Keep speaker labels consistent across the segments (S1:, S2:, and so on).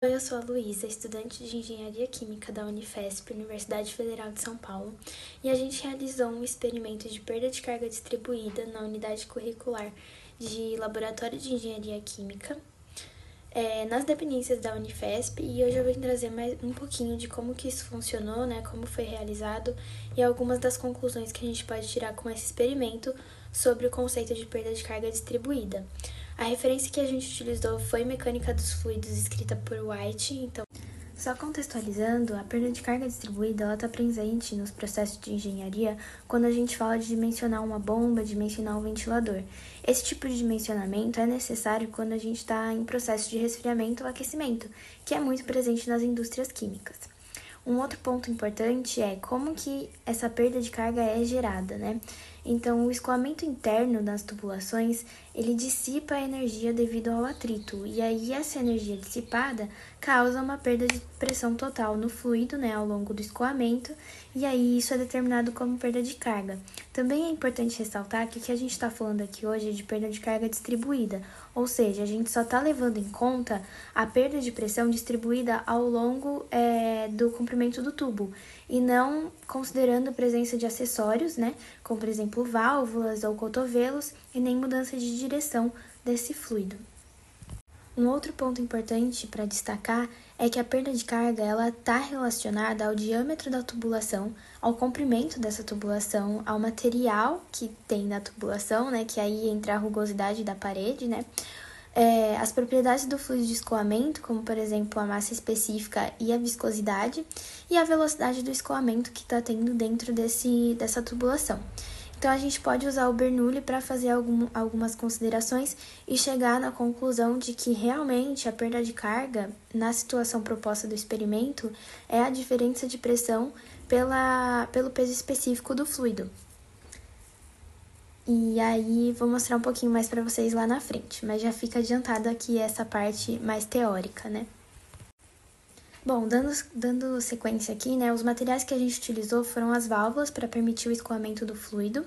S1: Oi, eu sou a Luísa, estudante de Engenharia Química da Unifesp, Universidade Federal de São Paulo, e a gente realizou um experimento de perda de carga distribuída na unidade curricular de Laboratório de Engenharia Química, nas dependências da Unifesp, e hoje eu vim trazer mais um pouquinho de como que isso funcionou, né, como foi realizado, e algumas das conclusões que a gente pode tirar com esse experimento sobre o conceito de perda de carga distribuída. A referência que a gente utilizou foi Mecânica dos Fluidos, escrita por White. Então, só contextualizando, a perda de carga distribuída está presente nos processos de engenharia quando a gente fala de dimensionar uma bomba, dimensionar um ventilador. Esse tipo de dimensionamento é necessário quando a gente está em processo de resfriamento ou aquecimento, que é muito presente nas indústrias químicas. Um outro ponto importante é como que essa perda de carga é gerada, né? Então, o escoamento interno das tubulações, ele dissipa a energia devido ao atrito, e aí essa energia dissipada causa uma perda de pressão total no fluido, né, ao longo do escoamento, e aí isso é determinado como perda de carga. Também é importante ressaltar que o que a gente está falando aqui hoje é de perda de carga distribuída, ou seja, a gente só está levando em conta a perda de pressão distribuída ao longo do comprimento do tubo, e não considerando a presença de acessórios, né, como por exemplo válvulas ou cotovelos, e nem mudança de direção desse fluido. Um outro ponto importante para destacar é que a perda de carga ela está relacionada ao diâmetro da tubulação, ao comprimento dessa tubulação, ao material que tem na tubulação, né, que aí entra a rugosidade da parede, né, as propriedades do fluido de escoamento, como por exemplo a massa específica e a viscosidade, e a velocidade do escoamento que está tendo dentro dessa tubulação. Então, a gente pode usar o Bernoulli para fazer algumas considerações e chegar na conclusão de que realmente a perda de carga, na situação proposta do experimento, é a diferença de pressão pelo peso específico do fluido. E aí, vou mostrar um pouquinho mais para vocês lá na frente, mas já fica adiantado aqui essa parte mais teórica, né? Bom, dando sequência aqui, né, os materiais que a gente utilizou foram as válvulas para permitir o escoamento do fluido,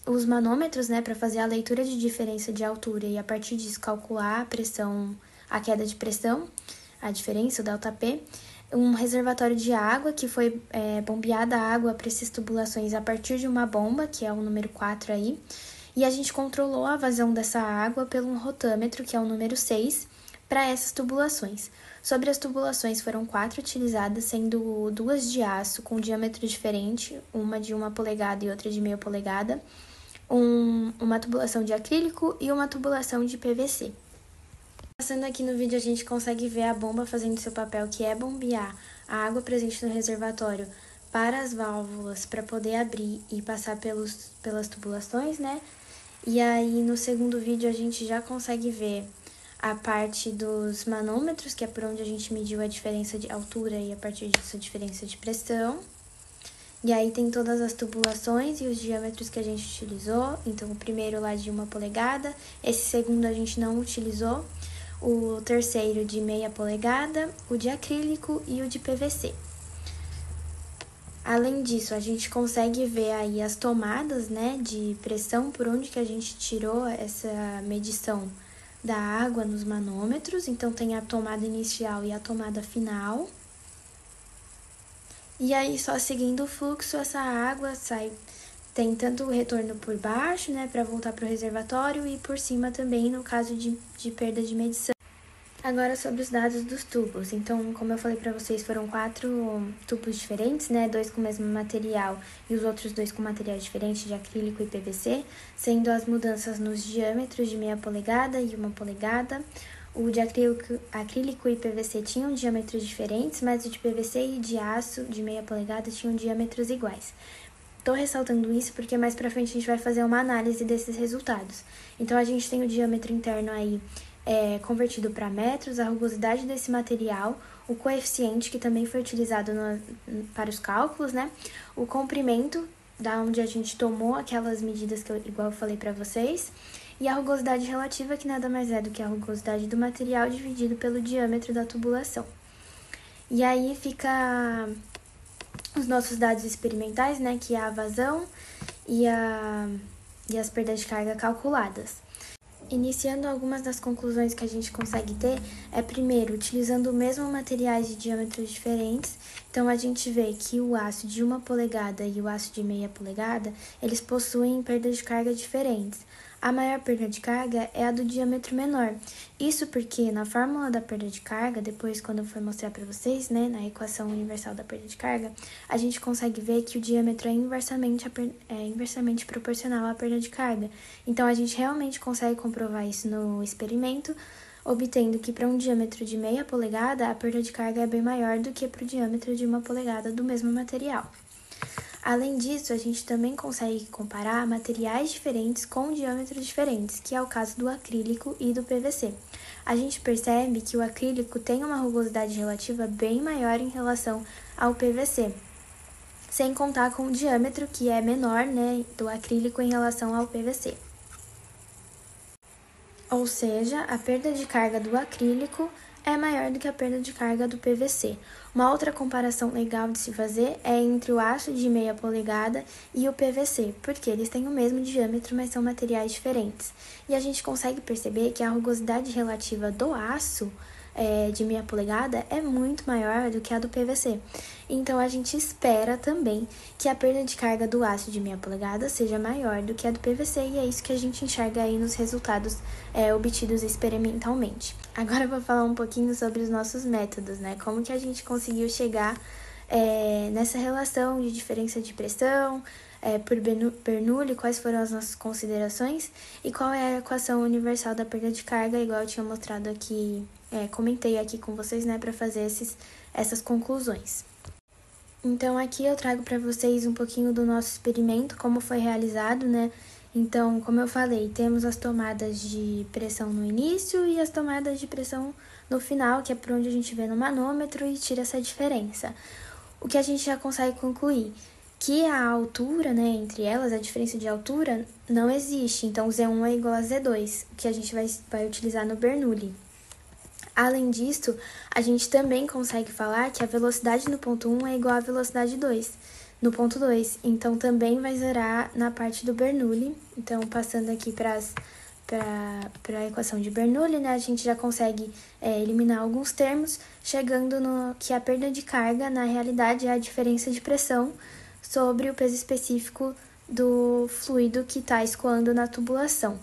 S1: os manômetros, né, para fazer a leitura de diferença de altura e a partir disso calcular a pressão, a queda de pressão, a diferença, o ΔP, um reservatório de água que foi bombeada a água para essas tubulações a partir de uma bomba, que é o número 4 aí, e a gente controlou a vazão dessa água pelo um rotâmetro, que é o número 6, para essas tubulações. Sobre as tubulações, foram 4 utilizadas, sendo 2 de aço com diâmetro diferente, uma de 1 polegada e outra de meia polegada, uma tubulação de acrílico e uma tubulação de PVC. Passando aqui no vídeo, a gente consegue ver a bomba fazendo seu papel, que é bombear a água presente no reservatório para as válvulas, para poder abrir e passar pelas tubulações, né? E aí, no segundo vídeo, a gente já consegue ver a parte dos manômetros, que é por onde a gente mediu a diferença de altura e a partir disso a diferença de pressão. E aí tem todas as tubulações e os diâmetros que a gente utilizou. Então, o primeiro lá de 1 polegada, esse segundo a gente não utilizou, o terceiro de meia polegada, o de acrílico e o de PVC. Além disso, a gente consegue ver aí as tomadas, né, de pressão, por onde que a gente tirou essa medição da água nos manômetros. Então, tem a tomada inicial e a tomada final. E aí, só seguindo o fluxo, essa água sai, tem tanto o retorno por baixo, né, para voltar para o reservatório, e por cima também, no caso de perda de medição. Agora, sobre os dados dos tubos. Então, como eu falei para vocês, foram 4 tubos diferentes, né? 2 com o mesmo material e os outros 2 com materiais diferentes, de acrílico e PVC, sendo as mudanças nos diâmetros de meia polegada e 1 polegada. O de acrílico e PVC tinham diâmetros diferentes, mas o de PVC e de aço de meia polegada tinham diâmetros iguais. Tô ressaltando isso porque mais pra frente a gente vai fazer uma análise desses resultados. Então, a gente tem o diâmetro interno aí convertido para metros, a rugosidade desse material, o coeficiente, que também foi utilizado para os cálculos, né? O comprimento, da onde a gente tomou aquelas medidas que igual eu falei para vocês, e a rugosidade relativa, que nada mais é do que a rugosidade do material dividido pelo diâmetro da tubulação. E aí fica os nossos dados experimentais, né? Que é a vazão e as perdas de carga calculadas. Iniciando algumas das conclusões que a gente consegue ter, primeiro, utilizando o mesmo materiais de diâmetros diferentes. Então, a gente vê que o aço de 1 polegada e o aço de meia polegada, eles possuem perdas de carga diferentes. A maior perda de carga é a do diâmetro menor. Isso porque na fórmula da perda de carga, depois quando eu for mostrar para vocês, né, na equação universal da perda de carga, a gente consegue ver que o diâmetro é inversamente proporcional à perda de carga. Então, a gente realmente consegue comprovar isso no experimento, obtendo que para um diâmetro de meia polegada, a perda de carga é bem maior do que para o diâmetro de 1 polegada do mesmo material. Além disso, a gente também consegue comparar materiais diferentes com diâmetros diferentes, que é o caso do acrílico e do PVC. A gente percebe que o acrílico tem uma rugosidade relativa bem maior em relação ao PVC, sem contar com o diâmetro, que é menor, né, do acrílico em relação ao PVC. Ou seja, a perda de carga do acrílico é maior do que a perda de carga do PVC. Uma outra comparação legal de se fazer é entre o aço de meia polegada e o PVC, porque eles têm o mesmo diâmetro, mas são materiais diferentes. E a gente consegue perceber que a rugosidade relativa do aço de meia polegada é muito maior do que a do PVC. Então, a gente espera também que a perda de carga do aço de meia polegada seja maior do que a do PVC, e é isso que a gente enxerga aí nos resultados obtidos experimentalmente. Agora eu vou falar um pouquinho sobre os nossos métodos, né? Como que a gente conseguiu chegar nessa relação de diferença de pressão por Bernoulli, quais foram as nossas considerações e qual é a equação universal da perda de carga, igual eu tinha mostrado aqui, comentei aqui com vocês, né, para fazer essas conclusões. Então, aqui eu trago para vocês um pouquinho do nosso experimento, como foi realizado, né? Então, como eu falei, temos as tomadas de pressão no início e as tomadas de pressão no final, que é por onde a gente vê no manômetro e tira essa diferença. O que a gente já consegue concluir? Que a altura, né, entre elas, a diferença de altura, não existe. Então, Z1 é igual a Z2, que a gente vai utilizar no Bernoulli. Além disso, a gente também consegue falar que a velocidade no ponto 1 é igual à velocidade 2 no ponto 2. Então, também vai zerar na parte do Bernoulli. Então, passando aqui para a equação de Bernoulli, né, a gente já consegue eliminar alguns termos, chegando no que a perda de carga, na realidade, é a diferença de pressão sobre o peso específico do fluido que está escoando na tubulação.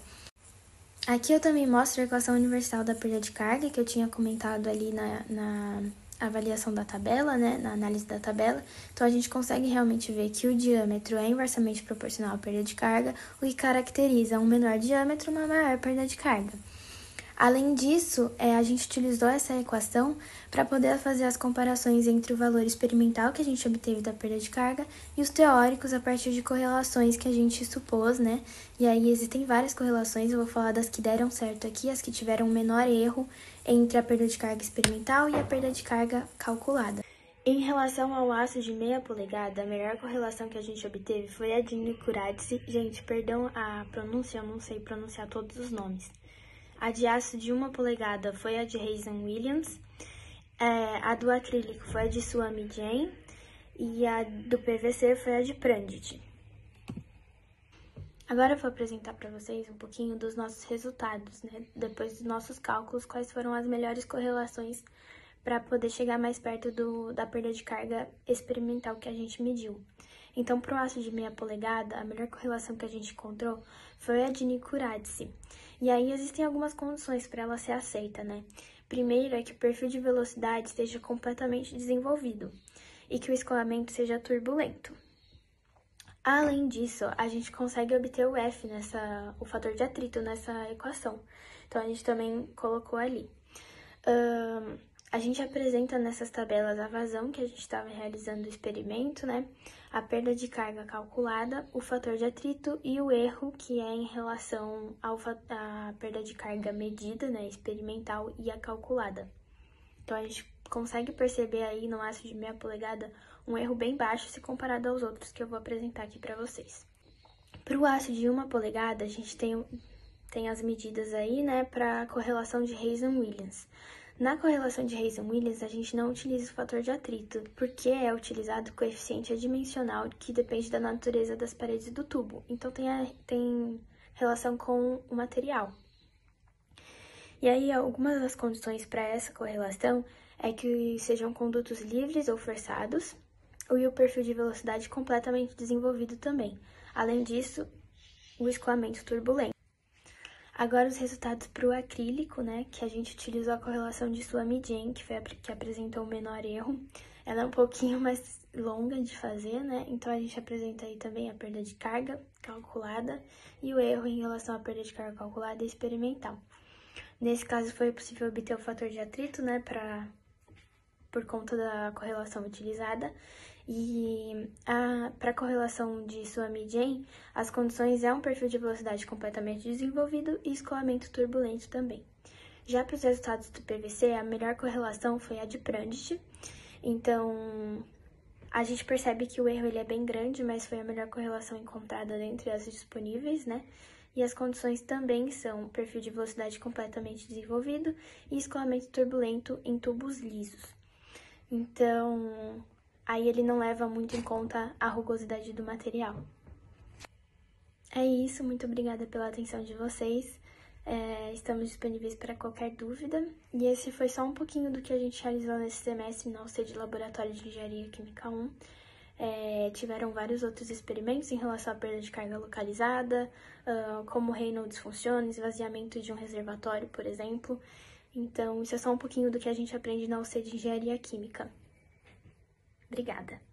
S1: Aqui eu também mostro a equação universal da perda de carga, que eu tinha comentado ali na avaliação da tabela, né, na análise da tabela. Então, a gente consegue realmente ver que o diâmetro é inversamente proporcional à perda de carga, o que caracteriza um menor diâmetro, uma maior perda de carga. Além disso, a gente utilizou essa equação para poder fazer as comparações entre o valor experimental que a gente obteve da perda de carga e os teóricos a partir de correlações que a gente supôs, né? E aí existem várias correlações, eu vou falar das que deram certo aqui, as que tiveram um menor erro entre a perda de carga experimental e a perda de carga calculada. Em relação ao aço de meia polegada, a melhor correlação que a gente obteve foi a de Nicurádice. Gente, perdão a pronúncia, eu não sei pronunciar todos os nomes. A de aço de 1 polegada foi a de Hazen-Williams, a do acrílico foi a de Suami-Jane e a do PVC foi a de Prandtl. Agora eu vou apresentar para vocês um pouquinho dos nossos resultados, né? Depois dos nossos cálculos, quais foram as melhores correlações para poder chegar mais perto da perda de carga experimental que a gente mediu. Então, para o aço de meia polegada, a melhor correlação que a gente encontrou foi a de Nicurádice. E aí existem algumas condições para ela ser aceita, né? Primeiro é que o perfil de velocidade esteja completamente desenvolvido e que o escoamento seja turbulento. Além disso, a gente consegue obter o F, o fator de atrito nessa equação. Então, a gente também colocou ali. A gente apresenta nessas tabelas a vazão que a gente estava realizando o experimento, né? A perda de carga calculada, o fator de atrito e o erro, que é em relação à perda de carga medida, né? Experimental e a calculada. Então, a gente consegue perceber aí no aço de meia polegada um erro bem baixo se comparado aos outros que eu vou apresentar aqui para vocês. Para o aço de 1 polegada, a gente tem as medidas aí, né? Para a correlação de Hazen-Williams. Na correlação de Hazen-Williams, a gente não utiliza o fator de atrito, porque é utilizado o coeficiente adimensional, que depende da natureza das paredes do tubo. Então, tem relação com o material. E aí, algumas das condições para essa correlação é que sejam condutos livres ou forçados, e o perfil de velocidade completamente desenvolvido também. Além disso, o escoamento turbulento. Agora, os resultados para o acrílico, né, que a gente utilizou a correlação de Suomi-Jen, que foi a que apresentou o menor erro. Ela é um pouquinho mais longa de fazer, né, então a gente apresenta aí também a perda de carga calculada e o erro em relação à perda de carga calculada e experimental. Nesse caso, foi possível obter o fator de atrito, né, por conta da correlação utilizada. E para a correlação de Suomi-Jen, as condições é um perfil de velocidade completamente desenvolvido e escoamento turbulento também. Já para os resultados do PVC, a melhor correlação foi a de Prandtl. Então, a gente percebe que o erro ele é bem grande, mas foi a melhor correlação encontrada dentre as disponíveis, né? E as condições também são perfil de velocidade completamente desenvolvido e escoamento turbulento em tubos lisos. Então, aí ele não leva muito em conta a rugosidade do material. É isso, muito obrigada pela atenção de vocês. Estamos disponíveis para qualquer dúvida. E esse foi só um pouquinho do que a gente realizou nesse semestre no AUC de Laboratório de Engenharia Química 1. Tiveram vários outros experimentos em relação à perda de carga localizada, como Reynolds funciona, esvaziamento de um reservatório, por exemplo. Então, isso é só um pouquinho do que a gente aprende na UC de Engenharia Química. Obrigada!